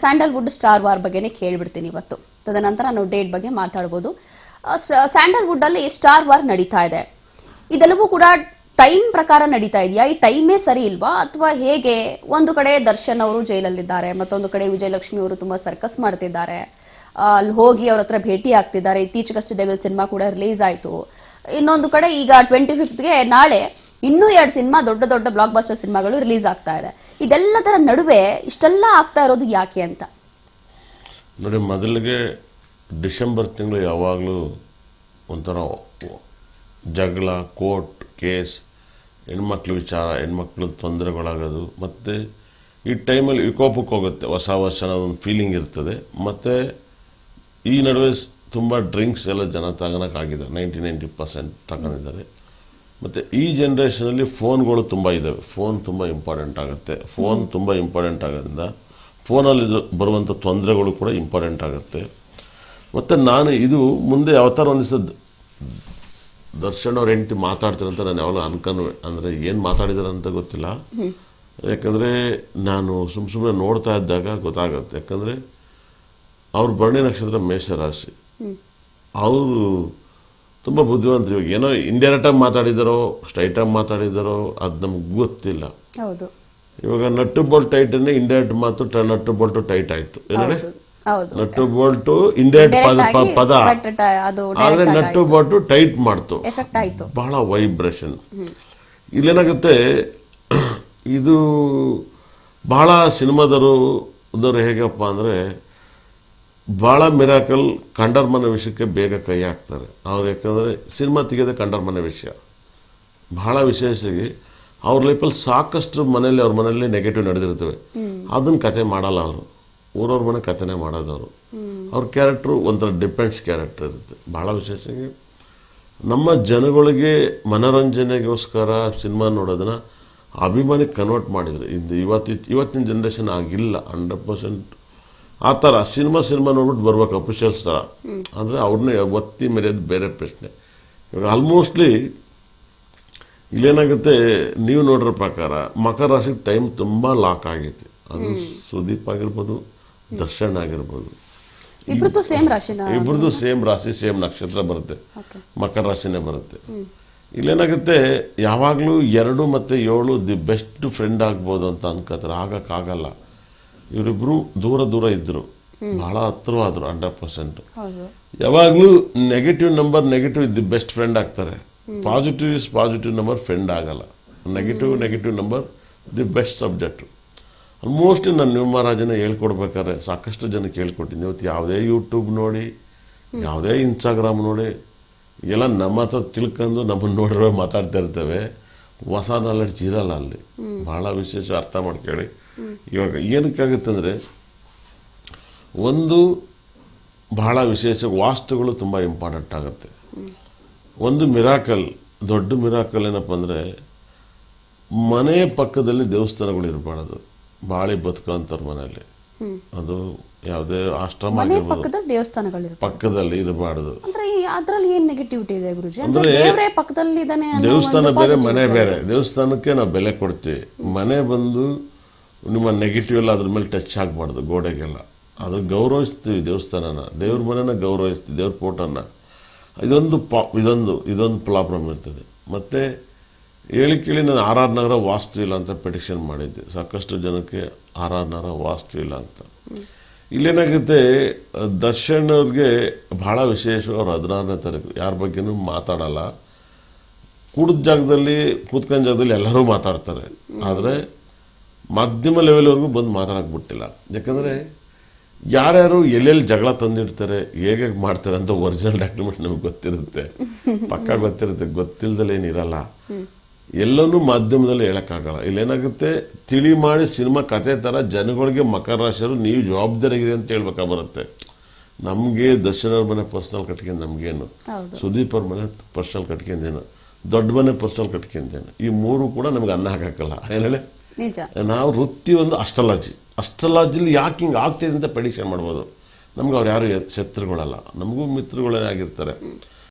Sandalwood star war ಬಗ್ಗೆನೇ ಕೇಳ್ಬಿಡ್ತೀನಿ ಇವತ್ತು. ತದನಂತರ ನಾವು ಡೇಟ್ ಬಗ್ಗೆ ಮಾತಾಡಬಹುದು. ಸ್ಯಾಂಡಲ್ವುಡ್ ಅಲ್ಲಿ ಸ್ಟಾರ್ ವಾರ್ ನಡೀತಾ ಇದೆ. ಇದೆಲ್ಲವೂ ಕೂಡ ಟೈಮ್ ಪ್ರಕಾರ ನಡೀತಾ ಇದೆಯಾ? ಈ ಟೈಮೇ ಸರಿ ಇಲ್ವಾ ಅಥವಾ ಹೇಗೆ? ಒಂದು ಕಡೆ ದರ್ಶನ್ ಅವರು ಜೈಲಲ್ಲಿದ್ದಾರೆ, ಮತ್ತೊಂದು ಕಡೆ ವಿಜಯಲಕ್ಷ್ಮಿ ಅವರು ತುಂಬಾ ಸರ್ಕಸ್ ಮಾಡ್ತಿದ್ದಾರೆ, ಅಲ್ಲಿ ಹೋಗಿ ಅವ್ರ ಹತ್ರ ಭೇಟಿ ಆಗ್ತಿದ್ದಾರೆ. ಇತ್ತೀಚೆಗಷ್ಟೇ ಡೆವಿಲ್ ಸಿನಿಮಾ ಕೂಡ ರಿಲೀಸ್ ಆಯ್ತು. ಇನ್ನೊಂದು ಕಡೆ ಈಗ 25th ನಾಳೆ ಇನ್ನೂ 2 ಸಿನಿಮಾ ದೊಡ್ಡ ದೊಡ್ಡ ಬ್ಲಾಕ್ ಬಸ್ಟರ್ ಸಿನಿಮಾಗಳು ರಿಲೀಸ್ ಆಗ್ತಾ ಇದೆ. ಇದೆಲ್ಲದರ ನಡುವೆ ಇಷ್ಟೆಲ್ಲ ಆಗ್ತಾ ಇರೋದು ಯಾಕೆ ಅಂತ ನೋಡಿ. ಮೊದಲಿಗೆ ಡಿಸೆಂಬರ್ ತಿಂಗಳು ಯಾವಾಗಲೂ ಒಂಥರ ಜಗಳ, ಕೋರ್ಟ್ ಕೇಸ್, ಹೆಣ್ಮಕ್ಳ ವಿಚಾರ, ಹೆಣ್ಮಕ್ಳು ತೊಂದರೆಗಳಾಗೋದು, ಮತ್ತು ಈ ಟೈಮಲ್ಲಿ ವಿಕೋಪಕ್ಕೆ ಹೋಗುತ್ತೆ. ಹೊಸ ವರ್ಷ ಒಂದು ಫೀಲಿಂಗ್ ಇರ್ತದೆ. ಮತ್ತು ಈ ನಡುವೆ ತುಂಬ ಡ್ರಿಂಕ್ಸ್ ಎಲ್ಲ ಜನ ತಗೊಳಕ್ಕಾಗಿದ್ದಾರೆ, 90% ತಗೊಂಡಿದ್ದಾರೆ. ಮತ್ತು ಈ ಜನ್ರೇಷನಲ್ಲಿ ಫೋನ್ಗಳು ತುಂಬ ಇದ್ದಾವೆ. ಫೋನ್ ತುಂಬ ಇಂಪಾರ್ಟೆಂಟ್ ಆಗುತ್ತೆ. ಫೋನ್ ತುಂಬ ಇಂಪಾರ್ಟೆಂಟ್ ಆಗೋದ್ರಿಂದ ಫೋನಲ್ಲಿ ಬರುವಂಥ ತೊಂದರೆಗಳು ಕೂಡ ಇಂಪಾರ್ಟೆಂಟ್ ಆಗುತ್ತೆ. ಮತ್ತು ನಾನು ಇದು ಮುಂದೆ ಯಾವ ಥರ ಒಂದು ದಿವಸ ದರ್ಶನ್ ಅವ್ರ ಹೆಂಡತಿ ಮಾತಾಡ್ತಾರಂತ ನಾನು ಯಾವಾಗಲೂ ಅಂದರೆ ಏನು ಮಾತಾಡಿದಾರೆ ಅಂತ ಗೊತ್ತಿಲ್ಲ. ಯಾಕಂದರೆ ನಾನು ಸುಮ್ಮನೆ ನೋಡ್ತಾ ಇದ್ದಾಗ ಗೊತ್ತಾಗುತ್ತೆ. ಯಾಕಂದರೆ ಅವ್ರ ಭರಣಿ ನಕ್ಷತ್ರ ಮೇಷರಾಶಿ. ಅವರು ತುಂಬ ಬುದ್ಧಿವಂತರು. ಇವಾಗ ಏನೋ ಇಂಡೈರೆಕ್ಟಾಗಿ ಮಾತಾಡಿದಾರೋ ಸ್ಟ್ರೈಟಾಗಿ ಮಾತಾಡಿದಾರೋ ಅದು ನಮ್ಗೆ ಗೊತ್ತಿಲ್ಲ. ಇವಾಗ ನಟ್ಟು ಬೋಲ್ಟ್ ಟೈಟ್ ಅನ್ನೇ ಇಂಡೈರೆಕ್ಟ್ ಮಾತು ನಟ್ಟು ಬೋಲ್ಟು ಟೈಟ್ ಆಯಿತು. ಏನಂದ್ರೆ ನಟ್ಟು ಬೋಲ್ಟು ಇಂಡೈರೆಕ್ಟ್ ಪದ, ಆದರೆ ನಟ್ಟು ಬೋಲ್ಟು ಟೈಟ್ ಮಾಡ್ತು, ಬಹಳ ವೈಬ್ರೇಷನ್. ಇಲ್ಲೇನಾಗುತ್ತೆ, ಇದು ಬಹಳ ಸಿನಿಮಾದವರು ಹೇಗಪ್ಪ ಅಂದರೆ ಭಾಳ ಮಿರಾಕಲ್ ಕಂಡರ್ಮನ ವಿಷಯಕ್ಕೆ ಬೇಗ ಕೈ ಹಾಕ್ತಾರೆ ಅವ್ರು. ಯಾಕಂದರೆ ಸಿನಿಮಾ ತೆಗೆಯೋದೇ ಕಂಡರ್ಮನ ವಿಷಯ ಬಹಳ ವಿಶೇಷವಾಗಿ. ಅವ್ರ ಲೈಫಲ್ಲಿ ಸಾಕಷ್ಟು ಮನೆಯಲ್ಲಿ ಅವ್ರ ಮನೆಯಲ್ಲಿ ನೆಗೆಟಿವ್ ನಡೆದಿರ್ತವೆ. ಅದನ್ನ ಕತೆ ಮಾಡಲ್ಲ ಅವರು. ಊರವ್ರ ಮನೆ ಕಥೆನೇ ಮಾಡೋದವರು. ಅವ್ರ ಕ್ಯಾರೆಕ್ಟ್ರು ಒಂಥರ ಡಿಪೆಂಡ್ಸ್ ಕ್ಯಾರೆಕ್ಟರ್ ಇರುತ್ತೆ. ಭಾಳ ವಿಶೇಷವಾಗಿ ನಮ್ಮ ಜನಗಳಿಗೆ ಮನೋರಂಜನೆಗೋಸ್ಕರ ಸಿನಿಮಾ ನೋಡೋದನ್ನ ಅಭಿಮಾನಿಗೆ ಕನ್ವರ್ಟ್ ಮಾಡಿದ್ರು. ಇದು ಇವತ್ತಿನ ಜನ್ರೇಷನ್ ಆಗಿಲ್ಲ 100%. ಆ ಥರ ಸಿನಿಮಾ ನೋಡ್ಬಿಟ್ಟು ಬರ್ಬೇಕು ಅಫಿಷಿಯಲ್ಸ್ ಥರ. ಅಂದರೆ ಅವ್ರನ್ನೇ ಒತ್ತಿ ಮೆರೆಯೋದು ಬೇರೆ ಪ್ರಶ್ನೆ. ಇವಾಗ ಆಲ್ಮೋಸ್ಟ್ಲಿ ಇಲ್ಲೇನಾಗುತ್ತೆ, ನೀವು ನೋಡಿರೋ ಪ್ರಕಾರ ಮಕರ ರಾಶಿಗೆ ಟೈಮ್ ತುಂಬ ಲಾಕ್ ಆಗೈತಿ. ಅದು ಸುದೀಪ್ ಆಗಿರ್ಬೋದು, ದರ್ಶನ್ ಆಗಿರ್ಬೋದು, ಇಬ್ಬರದು ಸೇಮ್ ರಾಶಿ, ಸೇಮ್ ನಕ್ಷತ್ರ ಬರುತ್ತೆ, ಮಕರ ರಾಶಿನೇ ಬರುತ್ತೆ. ಇಲ್ಲೇನಾಗುತ್ತೆ, ಯಾವಾಗಲೂ 2 ಮತ್ತು 7 ದಿ ಬೆಸ್ಟ್ ಫ್ರೆಂಡ್ ಆಗ್ಬೋದು ಅಂತ ಅನ್ಕೋತಾರೆ. ಆಗಕ್ಕಾಗಲ್ಲ. ಇವರಿಬ್ರು ದೂರ ಇದ್ರು, ಬಹಳ ಹತ್ರವಾದ್ರು 100%. ಯಾವಾಗಲೂ ನೆಗೆಟಿವ್ ದಿ ಬೆಸ್ಟ್ ಫ್ರೆಂಡ್ ಆಗ್ತಾರೆ. ಪಾಸಿಟಿವ್ ನಂಬರ್ ಫ್ರೆಂಡ್ ಆಗಲ್ಲ. Negative number the best subject. Almost ನಾನು ನ್ಯೂ ಮಹಾರಾಜನ ಹೇಳ್ಕೊಡ್ಬೇಕಾದ್ರೆ ಸಾಕಷ್ಟು ಜನಕ್ಕೆ ಹೇಳ್ಕೊಟ್ಟಿದ್ದೀನಿ. ಇವತ್ತು ಯಾವುದೇ ಯೂಟ್ಯೂಬ್ ನೋಡಿ, ಯಾವುದೇ ಇನ್ಸ್ಟಾಗ್ರಾಮ್ ನೋಡಿ, ಎಲ್ಲ ನಮ್ಮ ಹತ್ರ ತಿಳ್ಕೊಂಡು ನಮ್ಮನ್ನು ನೋಡಿರೋ ಮಾತಾಡ್ತಾ ಇರ್ತೇವೆ. ಹೊಸ ನಾಲೆಡ್ಜ್ ಇರಲ್ಲ ಅಲ್ಲಿ. ಬಹಳ ವಿಶೇಷ ಅರ್ಥ ಮಾಡ್ಕೊಳ್ಳಿ. ಇವಾಗ ಏನಕ್ಕಾಗುತ್ತಂದರೆ, ಒಂದು ಬಹಳ ವಿಶೇಷ ವಾಸ್ತುಗಳು ತುಂಬ ಇಂಪಾರ್ಟೆಂಟ್ ಆಗುತ್ತೆ. ಒಂದು ಮಿರಾಕಲ್, ದೊಡ್ಡ ಮಿರಾಕಲ್ ಏನಪ್ಪ ಅಂದರೆ, ಮನೆ ಪಕ್ಕದಲ್ಲಿ ದೇವಸ್ಥಾನಗಳು ಇರಬಾರ್ದು. ಬಾಳಿ ಬದುಕುವಂಥವ್ರ ಮನೆಯಲ್ಲಿ, ಅದು ಯಾವುದೇ ಆಶ್ರಮ ಪಕ್ಕದಲ್ಲಿ ಇರಬಾರ್ದು. ದೇವಸ್ಥಾನ ಬೇರೆ, ಮನೆ ಬೇರೆ. ದೇವಸ್ಥಾನಕ್ಕೆ ನಾವು ಬೆಲೆ ಕೊಡ್ತೀವಿ. ಮನೆ ಬಂದು ನಿಮ್ಮ ನೆಗೆಟಿವ್ ಎಲ್ಲ ಅದ್ರ ಮೇಲೆ ಟಚ್ ಆಗಬಾರ್ದು, ಗೋಡೆಗೆಲ್ಲ. ಅದು ಗೌರವಿಸ್ತೀವಿ ದೇವಸ್ಥಾನನ, ದೇವ್ರ ಮನೆನ ಗೌರವಿಸ್ತೀವಿ, ದೇವ್ರ ಫೋಟೋನ. ಇದೊಂದು ಪ್ರಾಬ್ಲಮ್ ಇರ್ತದೆ. ಮತ್ತೆ ಕೇಳಿ ನಾನು RR ನಗರ ವಾಸ್ತು ಇಲ್ಲ ಅಂತ ಪೆಟಿಷನ್ ಮಾಡಿದ್ದೆ. ಸಾಕಷ್ಟು ಜನಕ್ಕೆ RR ನಗರ ವಾಸ್ತು ಇಲ್ಲ ಅಂತ. ಇಲ್ಲೇನಾಗುತ್ತೆ, ದರ್ಶನ್ ಅವ್ರಿಗೆ ಬಹಳ ವಿಶೇಷ. ಅವ್ರು 16ನೇ ತಾರೀಕು ಯಾರ ಬಗ್ಗೆನೂ ಮಾತಾಡಲ್ಲ. ಕೂತ್ಕೊಂಡ ಜಾಗದಲ್ಲಿ ಎಲ್ಲರೂ ಮಾತಾಡ್ತಾರೆ. ಆದರೆ ಮಾಧ್ಯಮ ಲೆವೆಲ್ವರೆಗೂ ಬಂದು ಮಾತಾಡಕ್ಕೆ ಬಿಟ್ಟಿಲ್ಲ. ಯಾಕಂದರೆ ಯಾರ್ಯಾರು ಎಲ್ಲೆಲ್ಲಿ ಜಗಳ ತಂದಿಡ್ತಾರೆ, ಹೇಗೆ ಮಾಡ್ತಾರೆ ಅಂತ ಒರಿಜಿನಲ್ ಡಾಕ್ಯುಮೆಂಟ್ ನಮಗೆ ಗೊತ್ತಿರುತ್ತೆ, ಪಕ್ಕ ಗೊತ್ತಿರುತ್ತೆ. ಗೊತ್ತಿಲ್ಲದಲ್ಲೇ ಏನಿರಲ್ಲ. ಎಲ್ಲನೂ ಮಾಧ್ಯಮದಲ್ಲಿ ಹೇಳೋಕ್ಕಾಗಲ್ಲ. ಇಲ್ಲೇನಾಗುತ್ತೆ, ತಿಳಿ ಮಾಡಿ ಸಿನಿಮಾ ಕತೆ ಥರ ಜನಗಳಿಗೆ ಮಕರ ರಾಶಿಯವರು ನೀವು ಜವಾಬ್ದಾರಿಗಿರಿ ಅಂತ ಹೇಳ್ಬೇಕಾ ಬರುತ್ತೆ. ನಮಗೆ ದರ್ಶನ್ ಅವ್ರ ಮನೆ ಪರ್ಸನಲ್ ಕಟ್ಕೊಂಡು ನಮಗೇನು, ಸುದೀಪ್ ಅವ್ರ ಮನೆ ಪರ್ಸನಲ್ ಕಟ್ಕೊಂಡೇನು, ದೊಡ್ಡ ಮನೆ ಪರ್ಸನಲ್ ಕಟ್ಕೊಂಡೇನು, ಈ 3 ಕೂಡ ನಮ್ಗೆ ಅನ್ನ ಹಾಕಲ್ಲ. ಏನು ಹೇಳಿ, ನಾವು ವೃತ್ತಿ ಒಂದು ಅಸ್ಟ್ರಾಲಜಿಲಿ ಯಾಕೆ ಹಿಂಗೆ ಆಗ್ತಿದೆ ಅಂತ ಪ್ರೆಡಿಕ್ಷನ್ ಮಾಡ್ಬೋದು. ನಮ್ಗೆ ಅವ್ರು ಯಾರು ಶತ್ರುಗಳಲ್ಲ, ನಮಗೂ ಮಿತ್ರಗಳೇ ಆಗಿರ್ತಾರೆ.